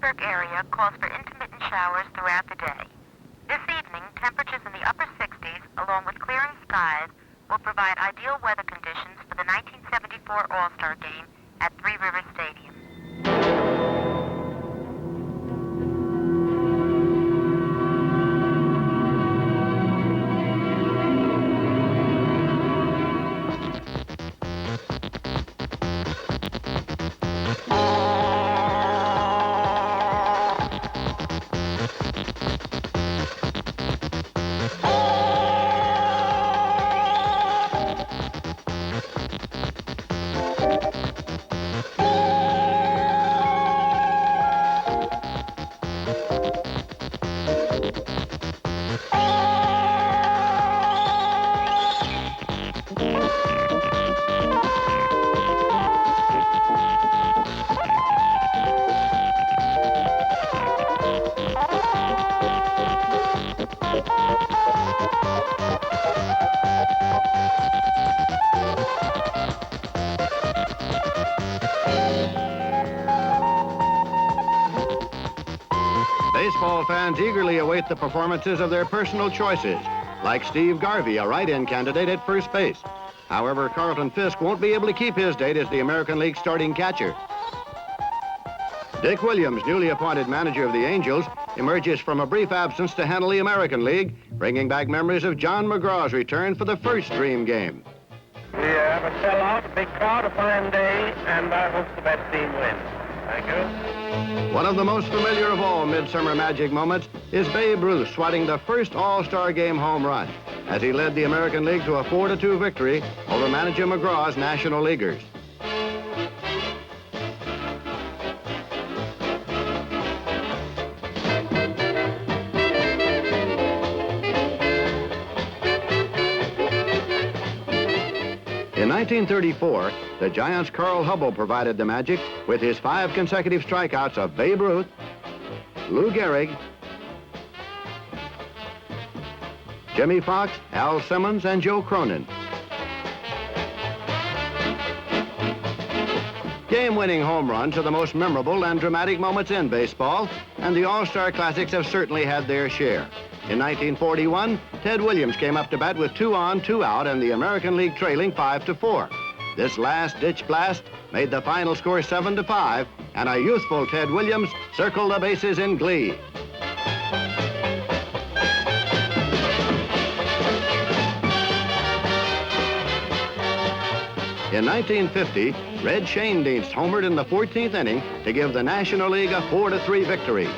Pittsburgh area calls for intermittent showers throughout the day. This evening, temperatures in the upper 60s, along with clearing skies, will provide ideal weather conditions for the 1974 All-Star Game at Three Rivers Stadium. Baseball fans eagerly await the performances of their personal choices, like Steve Garvey, a write-in candidate at first base. However, Carlton Fisk won't be able to keep his date as the American League starting catcher. Dick Williams, newly appointed manager of the Angels, emerges from a brief absence to handle the American League, bringing back memories of John McGraw's return for the first dream game. We have a sellout, a big crowd, a fine day, and I hope the best team wins. Thank you. One of the most familiar of all Midsummer Magic moments is Babe Ruth swatting the first All-Star Game home run as he led the American League to a 4-2 victory over manager McGraw's National Leaguers. In 1934, the Giants' Carl Hubbell provided the magic with his 5 consecutive strikeouts of Babe Ruth, Lou Gehrig, Jimmy Fox, Al Simmons, and Joe Cronin. Game-winning home runs are the most memorable and dramatic moments in baseball, and the All-Star Classics have certainly had their share. In 1941, Ted Williams came up to bat with 2 on, 2 out, and the American League trailing 5-4. This last-ditch blast made the final score 7-5, and a youthful Ted Williams circled the bases in glee. In 1950, Red Schoendienst homered in the 14th inning to give the National League a 4-3 victory.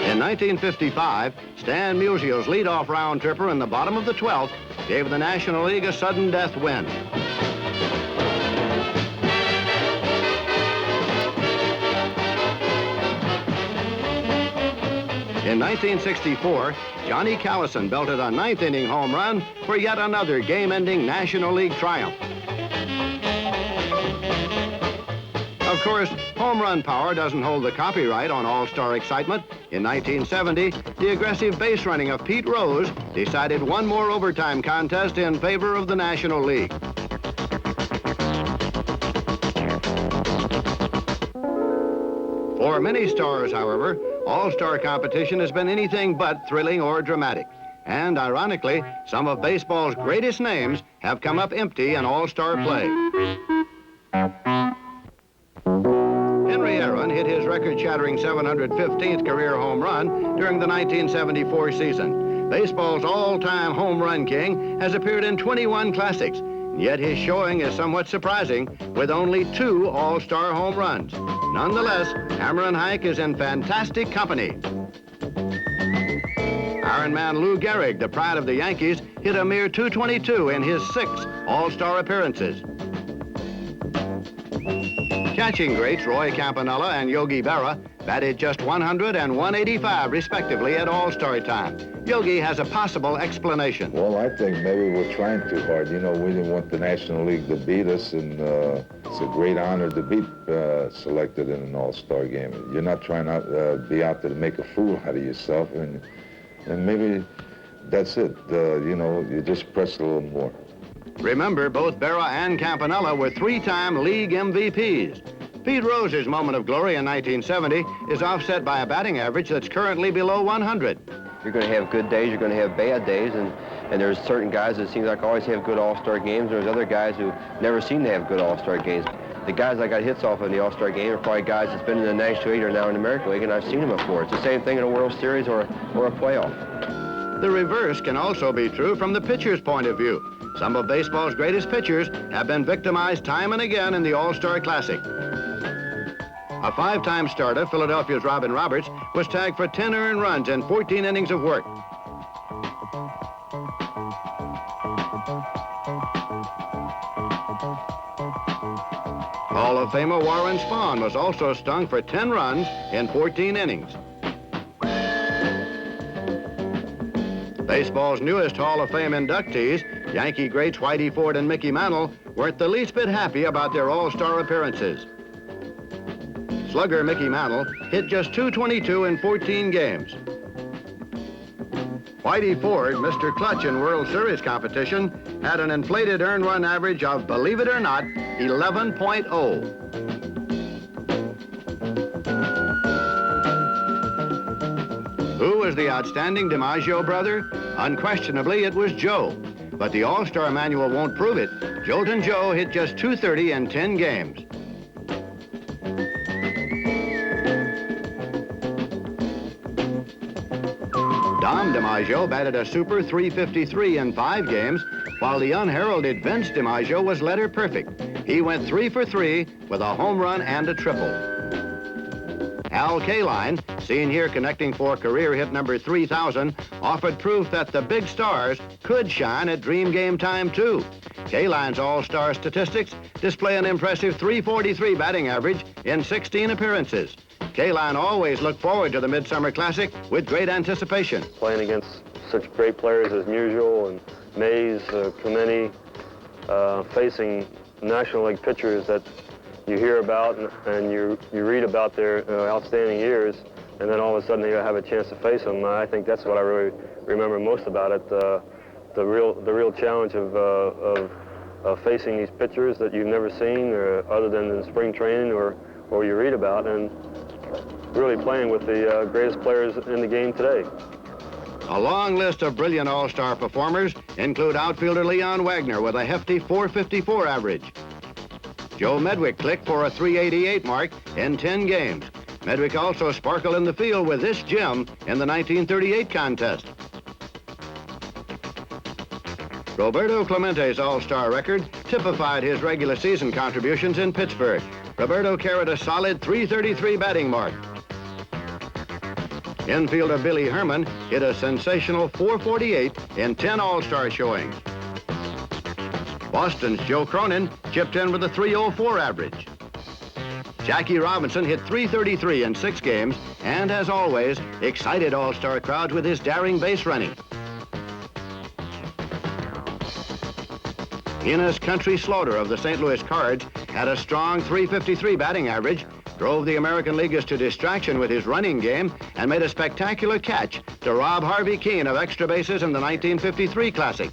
In 1955, Stan Musial's leadoff round tripper in the bottom of the 12th gave the National League a sudden death win. In 1964, Johnny Callison belted a 9th inning home run for yet another game-ending National League triumph. Of course, home run power doesn't hold the copyright on all-star excitement. In 1970, the aggressive base running of Pete Rose decided one more overtime contest in favor of the National League. For many stars, however, all-star competition has been anything but thrilling or dramatic. And ironically, some of baseball's greatest names have come up empty in all-star play. Henry Aaron hit his record-shattering 715th career home run during the 1974 season. Baseball's all-time home run king has appeared in 21 classics, yet his showing is somewhat surprising with only 2 all-star home runs. Nonetheless, Hammer and Hank is in fantastic company. Iron Man Lou Gehrig, the pride of the Yankees, hit a mere .222 in his 6 all-star appearances. Catching greats Roy Campanella and Yogi Berra batted just 100 and 185 respectively at All-Star time. Yogi has a possible explanation. Well, I think maybe we're trying too hard. You know, we didn't want the National League to beat us, and it's a great honor to be selected in an All-Star game. You're not trying to be out there to make a fool out of yourself, and maybe that's it. You know, you just press a little more. Remember, both Berra and Campanella were three-time league MVPs. Pete Rose's moment of glory in 1970 is offset by a batting average that's currently below 100. You're going to have good days, you're going to have bad days, and there's certain guys that seem like always have good all-star games. There's other guys who never seem to have good all-star games. The guys that got hits off in the all-star game are probably guys that's been in the National League or now in the American League, and I've seen them before. It's the same thing in a World Series or a playoff. The reverse can also be true from the pitcher's point of view. Some of baseball's greatest pitchers have been victimized time and again in the All-Star Classic. A five-time starter, Philadelphia's Robin Roberts, was tagged for 10 earned runs and 14 innings of work. Hall of Famer Warren Spahn was also stung for 10 runs in 14 innings. Baseball's newest Hall of Fame inductees, Yankee greats Whitey Ford and Mickey Mantle, weren't the least bit happy about their all-star appearances. Slugger Mickey Mantle hit just .222 in 14 games. Whitey Ford, Mr. Clutch in World Series competition, had an inflated earned run average of, believe it or not, 11.0. Who was the outstanding DiMaggio brother? Unquestionably, it was Joe. But the All-Star manual won't prove it. Joltin' Joe hit just .230 in 10 games. Dom DiMaggio batted a super .353 in 5 games, while the unheralded Vince DiMaggio was letter perfect. He went 3 for 3 with a home run and a triple. Al Kaline, seen here connecting for career hit number 3,000, offered proof that the big stars could shine at dream game time too. Kaline's all-star statistics display an impressive .343 batting average in 16 appearances. Kaline always looked forward to the Midsummer Classic with great anticipation. Playing against such great players as Musial and Mays, Clemente, facing National League pitchers that you hear about and you read about their outstanding years, and then all of a sudden you have a chance to face them. I think that's what I really remember most about it, the real challenge of facing these pitchers that you've never seen other than in spring training or you read about, and really playing with the greatest players in the game today. A long list of brilliant all-star performers include outfielder Leon Wagner with a hefty .454 average. Joe Medwick clicked for a .388 mark in 10 games. Medwick also sparkled in the field with this gem in the 1938 contest. Roberto Clemente's all-star record typified his regular season contributions in Pittsburgh. Roberto carried a solid .333 batting mark. Infielder Billy Herman hit a sensational .448 in 10 all-star showings. Boston's Joe Cronin chipped in with a .304 average. Jackie Robinson hit .333 in 6 games and, as always, excited all-star crowds with his daring base running. Enos Country Slaughter of the St. Louis Cards had a strong .353 batting average, drove the American Leaguers to distraction with his running game, and made a spectacular catch to rob Harvey Keene of extra bases in the 1953 Classic.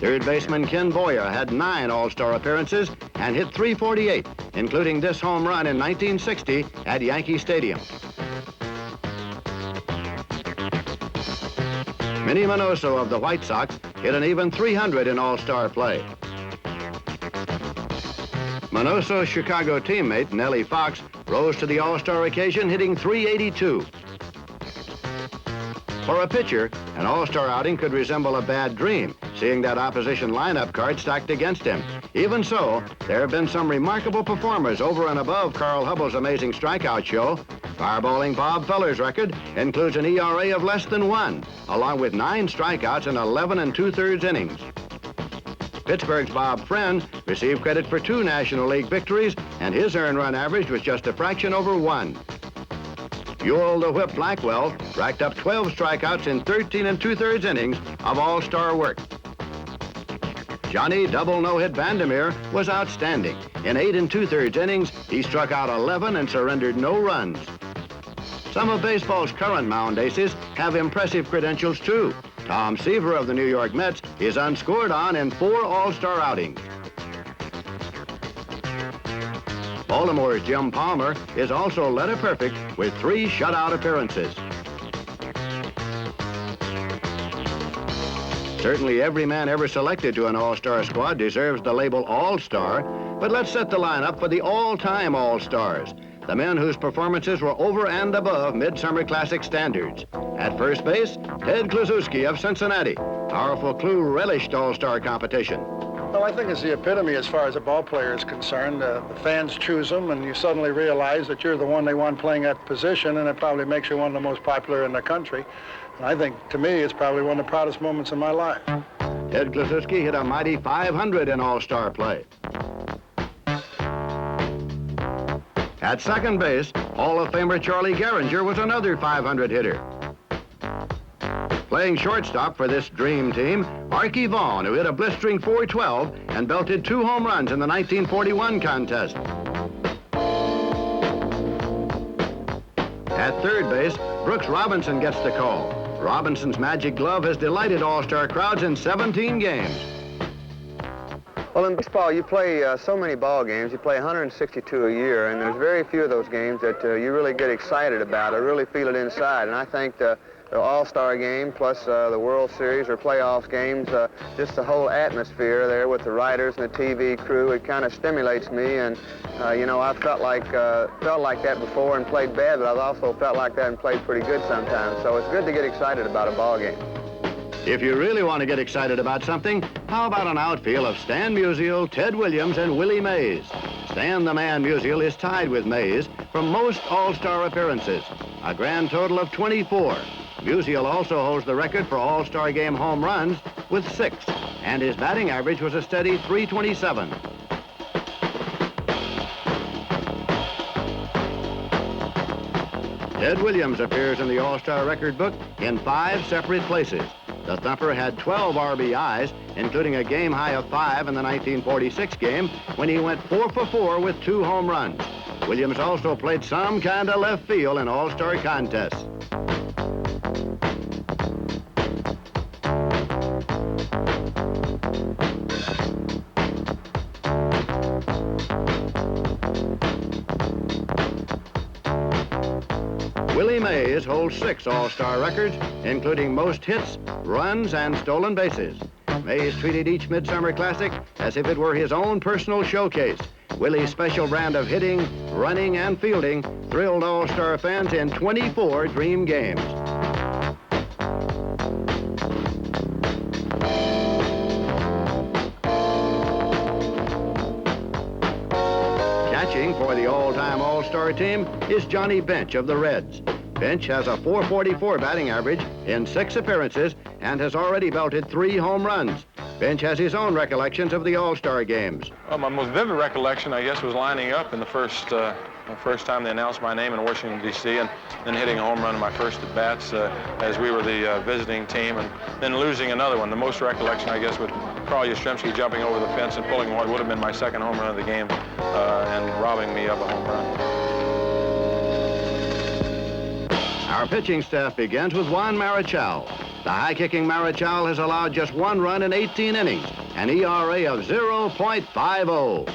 Third baseman Ken Boyer had 9 all-star appearances and hit .348, including this home run in 1960 at Yankee Stadium. Minnie Minoso of the White Sox hit an even .300 in all-star play. Minoso's Chicago teammate, Nellie Fox, rose to the all-star occasion hitting .382. For a pitcher, an all-star outing could resemble a bad dream, seeing that opposition lineup card stacked against him. Even so, there have been some remarkable performers over and above Carl Hubbell's amazing strikeout show. Fireballing Bob Feller's record includes an ERA of less than 1, along with 9 strikeouts in 11 2/3 innings. Pittsburgh's Bob Friend received credit for 2 National League victories, and his earned run average was just a fraction over 1. Ewell the Whip Blackwell racked up 12 strikeouts in 13 2/3 innings of all-star work. Johnny Double No-Hit Vandermeer was outstanding. In 8 2/3 innings, he struck out 11 and surrendered no runs. Some of baseball's current mound aces have impressive credentials, too. Tom Seaver of the New York Mets is unscored on in 4 All-Star outings. Baltimore's Jim Palmer is also letter perfect with 3 shutout appearances. Certainly every man ever selected to an All-Star squad deserves the label All-Star, but let's set the lineup for the all-time All-Stars, the men whose performances were over and above Midsummer Classic standards. At first base, Ted Kluszewski of Cincinnati. Powerful Clue relished All-Star competition. Well, I think it's the epitome as far as a ball player is concerned. The fans choose them, and you suddenly realize that you're the one they want playing that position, and it probably makes you one of the most popular in the country. And I think, to me, it's probably one of the proudest moments in my life. Ted Kluszewski hit a mighty .500 in All-Star play. At second base, Hall of Famer Charlie Gehringer was another .500 hitter. Playing shortstop for this dream team, Archie Vaughan, who hit a blistering .412 and belted 2 home runs in the 1941 contest. At third base, Brooks Robinson gets the call. Robinson's magic glove has delighted All-Star crowds in 17 games. Well, in baseball, you play so many ball games. You play 162 a year, and there's very few of those games that you really get excited about or really feel it inside. And I think the All-Star game plus the World Series or playoffs games, just the whole atmosphere there with the writers and the TV crew, it kind of stimulates me. And you know, I've felt like that before and played bad, but I've also felt like that and played pretty good sometimes. So it's good to get excited about a ball game. If you really want to get excited about something, how about an outfield of Stan Musial, Ted Williams, and Willie Mays? Stan the Man Musial is tied with Mays for most All-Star appearances, a grand total of 24. Musial also holds the record for All-Star Game home runs with 6, and his batting average was a steady .327. Ted Williams appears in the All-Star record book in 5 separate places. The Thumper had 12 RBIs, including a game high of 5 in the 1946 game when he went 4 for 4 with 2 home runs. Williams also played some kind of left field in All-Star contests. Willie Mays holds 6 All-Star records, including most hits, runs, and stolen bases. Mays treated each Midsummer Classic as if it were his own personal showcase. Willie's special brand of hitting, running, and fielding thrilled All-Star fans in 24 dream games. Catching for the all-time All-Star team is Johnny Bench of the Reds. Bench has a .444 batting average in 6 appearances and has already belted 3 home runs. Bench has his own recollections of the All-Star games. Well, my most vivid recollection, I guess, was lining up in the first time they announced my name in Washington, D.C., and then hitting a home run in my first at-bats as we were the visiting team, and then losing another one. The most recollection, I guess, with Carl Yastrzemski jumping over the fence and pulling what would have been my second home run of the game and robbing me of a home run. Our pitching staff begins with Juan Marichal. The high-kicking Marichal has allowed just 1 run in 18 innings, an ERA of 0.50.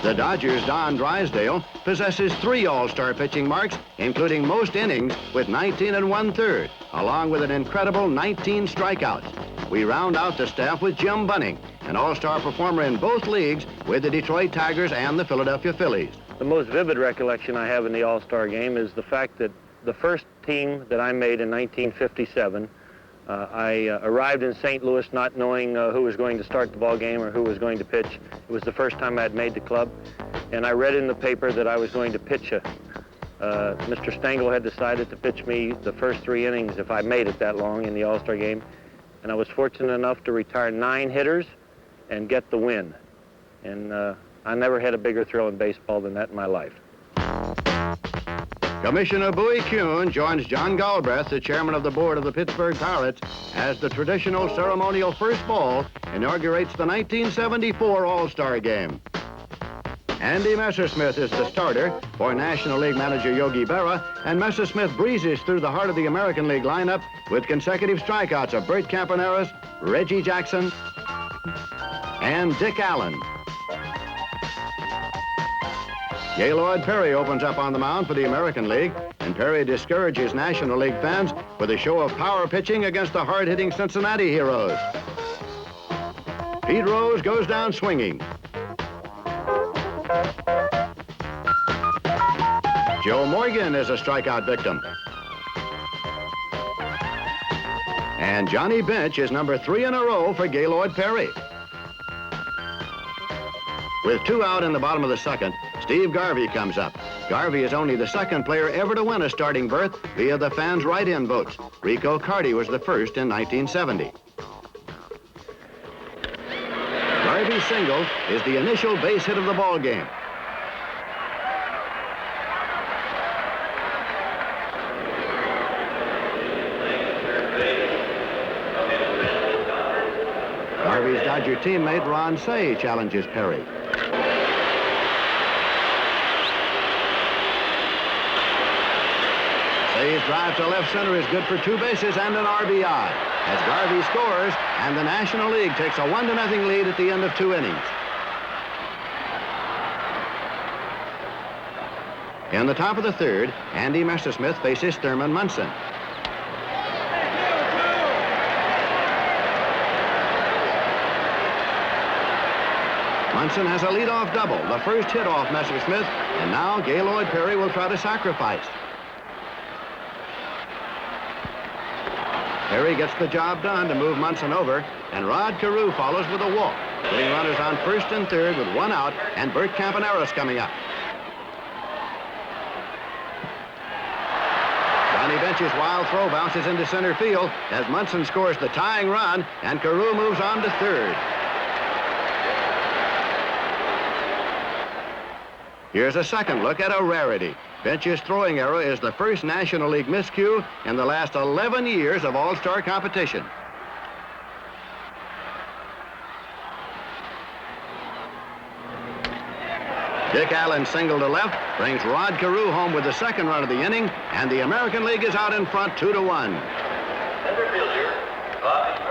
The Dodgers' Don Drysdale possesses 3 All-Star pitching marks, including most innings with 19 1/3, along with an incredible 19 strikeouts. We round out the staff with Jim Bunning, an All-Star performer in both leagues with the Detroit Tigers and the Philadelphia Phillies. The most vivid recollection I have in the All-Star game is the fact that the first team that I made in 1957, I arrived in St. Louis not knowing who was going to start the ball game or who was going to pitch. It was the first time I had made the club, and I read in the paper that I was going to pitch. Mr. Stengel had decided to pitch me the first 3 innings if I made it that long in the All-Star game, and I was fortunate enough to retire 9 hitters and get the win. And I never had a bigger thrill in baseball than that in my life. Commissioner Bowie Kuhn joins John Galbraith, the chairman of the board of the Pittsburgh Pirates, as the traditional ceremonial first ball inaugurates the 1974 All-Star Game. Andy Messersmith is the starter for National League manager Yogi Berra, and Messersmith breezes through the heart of the American League lineup with consecutive strikeouts of Bert Campaneris, Reggie Jackson, and Dick Allen. Gaylord Perry opens up on the mound for the American League, and Perry discourages National League fans with a show of power pitching against the hard-hitting Cincinnati heroes. Pete Rose goes down swinging. Joe Morgan is a strikeout victim. And Johnny Bench is number 3 in a row for Gaylord Perry. With 2 out in the bottom of the second, Steve Garvey comes up. Garvey is only the second player ever to win a starting berth via the fans' write-in votes. Rico Carty was the first in 1970. Garvey's single is the initial base hit of the ball game. Garvey's Dodger teammate Ron Say challenges Perry. Say's drive to left center is good for 2 bases and an RBI as Garvey scores, and the National League takes a 1-0 lead at the end of 2 innings. In the top of the third, Andy Messersmith faces Thurman Munson. Munson has a leadoff double, the first hit off Messersmith, and now Gaylord Perry will try to sacrifice. Perry gets the job done to move Munson over, and Rod Carew follows with a walk, putting runners on first and third with 1 out, and Bert Campaneris coming up. Johnny Bench's wild throw bounces into center field as Munson scores the tying run, and Carew moves on to third. Here's a second look at a rarity. Bench's throwing error is the first National League miscue in the last 11 years of All-Star competition. Dick Allen's single to left brings Rod Carew home with the second run of the inning, and the American League is out in front 2-1.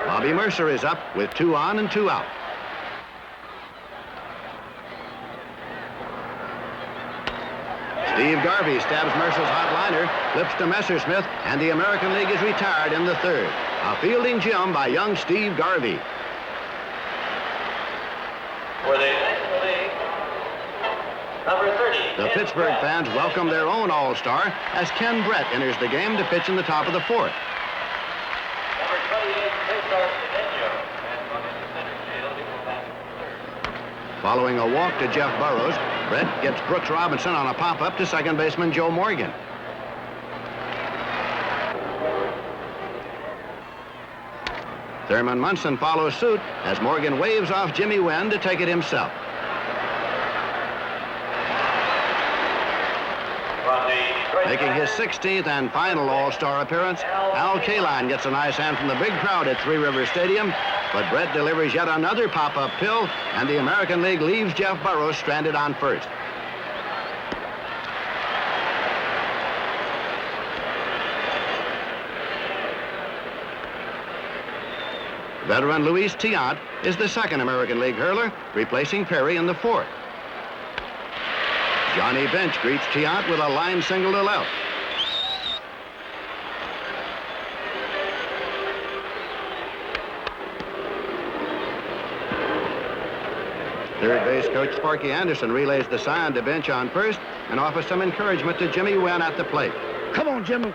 Bobby Mercer is up with 2 on and 2 out. Steve Garvey stabs Mercer's hot liner, flips to Messersmith, and the American League is retired in the third. A fielding gem by young Steve Garvey. For the National League, number 30. The Pittsburgh fans welcome their own All-Star as Ken Brett enters the game to pitch in the top of the fourth. Number 28, Cesar Cedeno, and from in the center field, he will bat third. Following a walk to Jeff Burrows, Brett gets Brooks Robinson on a pop-up to second baseman Joe Morgan. Thurman Munson follows suit as Morgan waves off Jimmy Wynn to take it himself. Making his 16th and final All-Star appearance, Al Kaline gets a nice hand from the big crowd at Three Rivers Stadium, but Brett delivers yet another pop-up pill, and the American League leaves Jeff Burrows stranded on first. Veteran Luis Tiant is the second American League hurler, replacing Perry in the fourth. Johnny Bench greets Tiant with a line single to left. Third base coach Sparky Anderson relays the sign to Bench on first and offers some encouragement to Jimmy Wynn at the plate. Come on, Jimmy.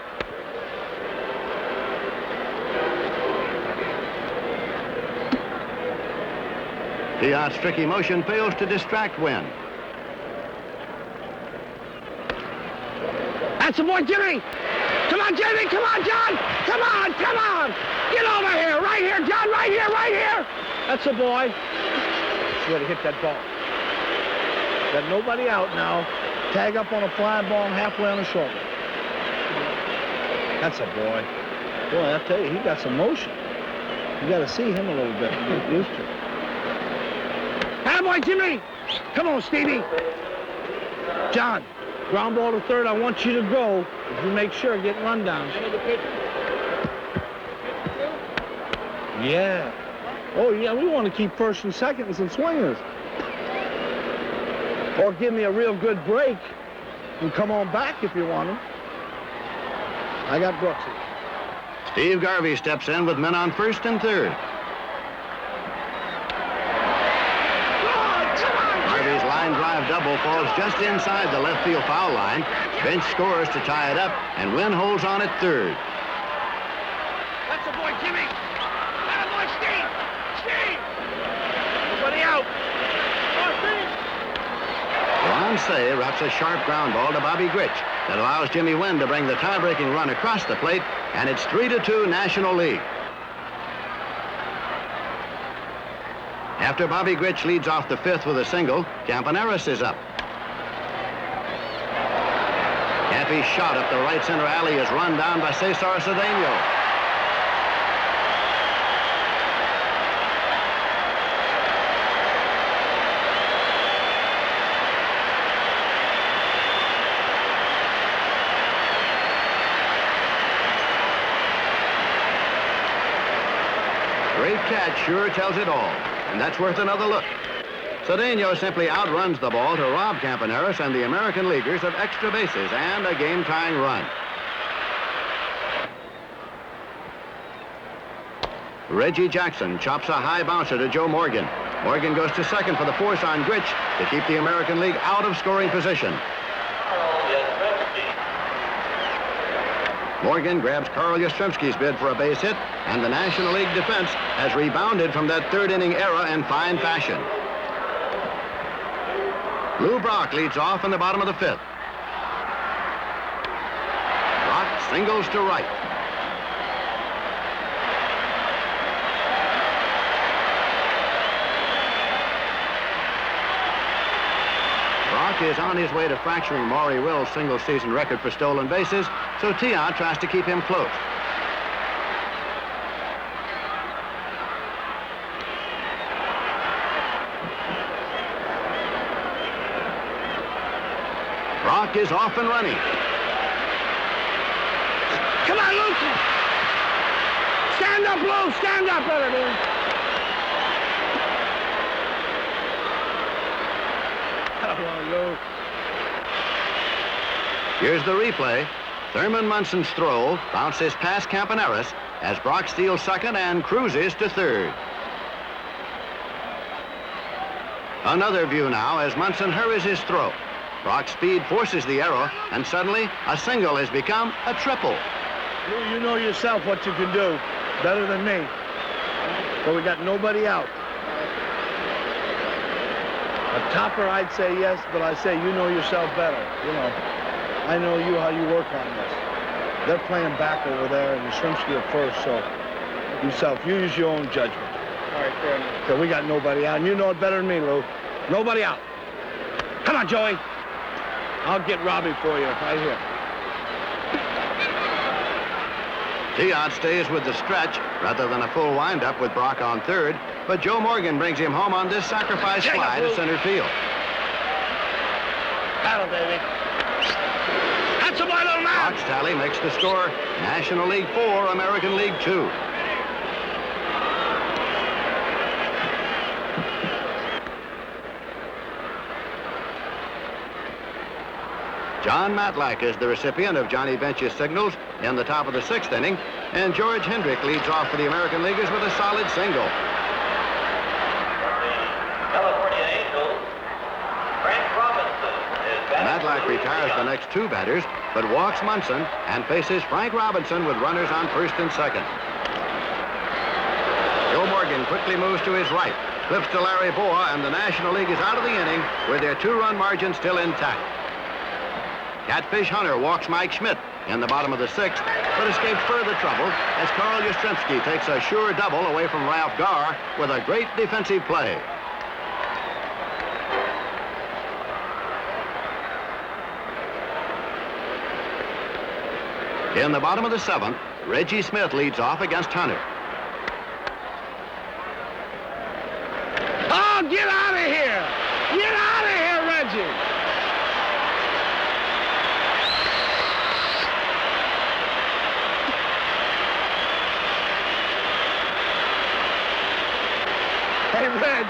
Tiant's tricky motion fails to distract Wynn. That's the boy, Jimmy. Come on, Jimmy. Come on, John. Come on, come on. Get over here. Right here, John. Right here, right here. That's the boy. You gotta hit that ball. Got nobody out now. Tag up on a fly ball halfway on the shoulder. That's a boy. Boy, I tell you, he got some motion. You gotta see him a little bit and get used to it. Attaboy, Jimmy! Come on, Stevie. John, ground ball to third. I want you to go. If you make sure, get rundowns. Yeah. Oh, yeah, we want to keep first and seconds and swingers. Or give me a real good break and come on back if you want them. I got Brooksy. Steve Garvey steps in with men on first and third. Garvey's line drive double falls just inside the left field foul line. Bench scores to tie it up, and Wynn holds on at third. That's the boy, Jimmy. That's the boy, Steve. Steve. Nobody out. Ron Say wraps a sharp ground ball to Bobby Grich that allows Jimmy Wynn to bring the tie-breaking run across the plate, and it's 3-2 National League. After Bobby Grich leads off the fifth with a single, Campaneris is up. Campy's shot up the right center alley is run down by Cesar Cedeno. Great catch sure tells it all, and that's worth another look. Cedeno simply outruns the ball to rob Campaneris and the American Leaguers of extra bases and a game-tying run. Reggie Jackson chops a high bouncer to Joe Morgan. Morgan goes to second for the force on Grich to keep the American League out of scoring position. Morgan grabs Carl Yastrzemski's bid for a base hit, and the National League defense has rebounded from that third-inning era in fine fashion. Lou Brock leads off in the bottom of the fifth. Brock singles to right. Brock is on his way to fracturing Maury Will's single-season record for stolen bases, so Tiant tries to keep him close. Brock is off and running. Come on, Luke! Stand up, Lou! Stand up, brother, dude! Come on, Lou. Here's the replay. Thurman Munson's throw bounces past Campaneris as Brock steals second and cruises to third. Another view now as Munson hurries his throw. Brock's speed forces the arrow, and suddenly a single has become a triple. Lou, you know yourself what you can do better than me. But we got nobody out. A topper, I'd say yes, but I say you know yourself better. You know, I know you how you work on this. They're playing back over there, and Yastrzemski at first, so yourself, you use your own judgment. All right, fair enough. So we got nobody out, and you know it better than me, Lou. Nobody out. Come on, Joey. I'll get Robbie for you right here. Tiant stays with the stretch rather than a full windup with Brock on third, but Joe Morgan brings him home on this sacrifice fly to center field. Battle, baby. That's a my little man. Brock's tally makes the score National League 4, American League 2. John Matlack is the recipient of Johnny Bench's signals in the top of the sixth inning, and George Hendrick leads off for the American Leaguers with a solid single. California Angels, Frank Robinson is batting. Matlack retires the next two batters, but walks Munson and faces Frank Robinson with runners on first and second. Joe Morgan quickly moves to his right, flips to Larry Boa, and the National League is out of the inning with their two-run margin still intact. Catfish Hunter walks Mike Schmidt in the bottom of the sixth, but escapes further trouble as Carl Yastrzemski takes a sure double away from Ralph Garr with a great defensive play. In the bottom of the seventh, Reggie Smith leads off against Hunter. Oh, get out of here!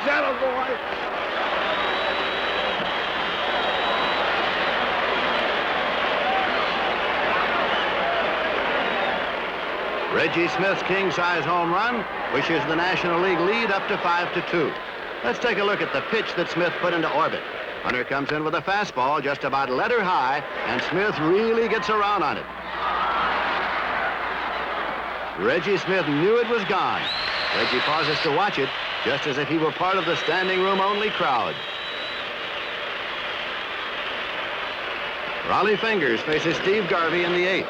That'll go right. Reggie Smith's king-size home run pushes the National League lead up to 5-2. Let's take a look at the pitch that Smith put into orbit. Hunter comes in with a fastball just about letter high, and Smith really gets around on it. Reggie Smith knew it was gone. Reggie pauses to watch it, just as if he were part of the standing room only crowd. Raleigh Fingers faces Steve Garvey in the 8th.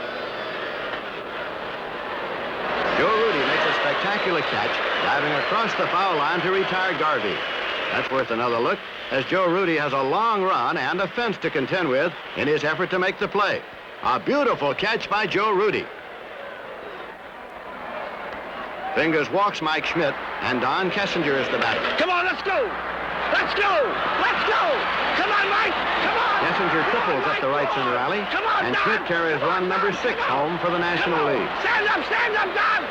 Joe Rudy makes a spectacular catch, diving across the foul line to retire Garvey. That's worth another look, as Joe Rudy has a long run and a fence to contend with in his effort to make the play. A beautiful catch by Joe Rudy. Fingers walks Mike Schmidt, and Don Kessinger is the batter. Come on, let's go! Let's go! Let's go! Come on, Mike! Come on! Kessinger triples up the right center alley, Come on, and Don! Schmidt carries run number 6 home for the National League. Stand up, Don!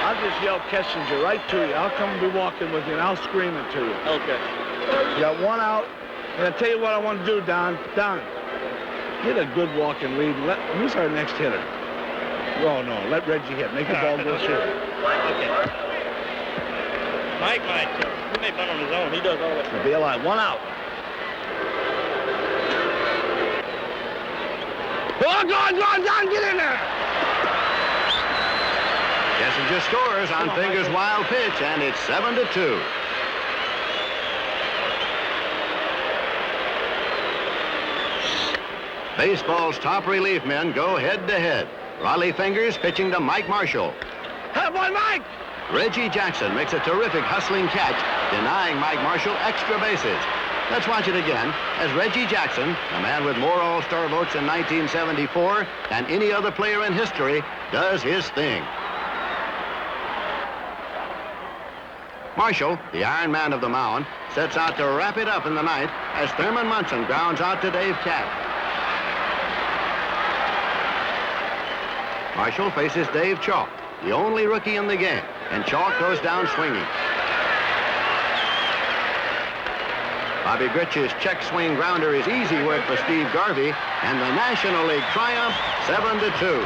I'll just yell Kessinger right to you. I'll come and be walking with you, and I'll scream it to you. Okay. You got one out, and I'll tell you what I want to do, Don. Don, get a good walking lead. Who's our next hitter? Oh, no, let Reggie hit. Make the ball go through. Okay. Mike might. He may bunt on his own. He does all that. Be alive. One out. Oh, go on, Don, get in there. Kessinger scores on Fingers' wild pitch, and it's 7-2. Baseball's top relief men go head-to-head. Raleigh Fingers pitching to Mike Marshall. Hey, boy, Mike! Reggie Jackson makes a terrific hustling catch, denying Mike Marshall extra bases. Let's watch it again as Reggie Jackson, a man with more All-Star votes in 1974 than any other player in history, does his thing. Marshall, the Iron Man of the mound, sets out to wrap it up in the ninth as Thurman Munson grounds out to Dave Kapp. Marshall faces Dave Chalk, the only rookie in the game, and Chalk goes down swinging. Bobby Gritch's check swing grounder is easy work for Steve Garvey, and the National League triumph 7-2.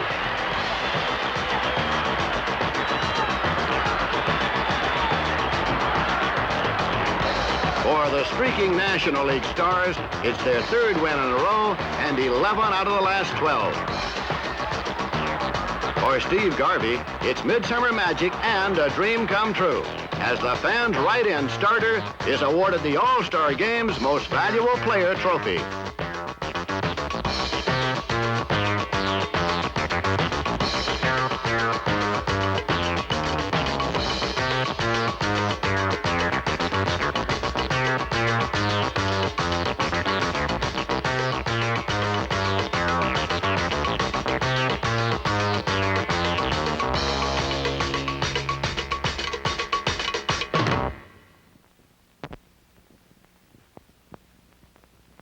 For the streaking National League stars, it's their 3rd win in a row and 11 out of the last 12. For Steve Garvey, it's midsummer magic and a dream come true, as the fans' right-in starter is awarded the All-Star Game's Most Valuable Player trophy.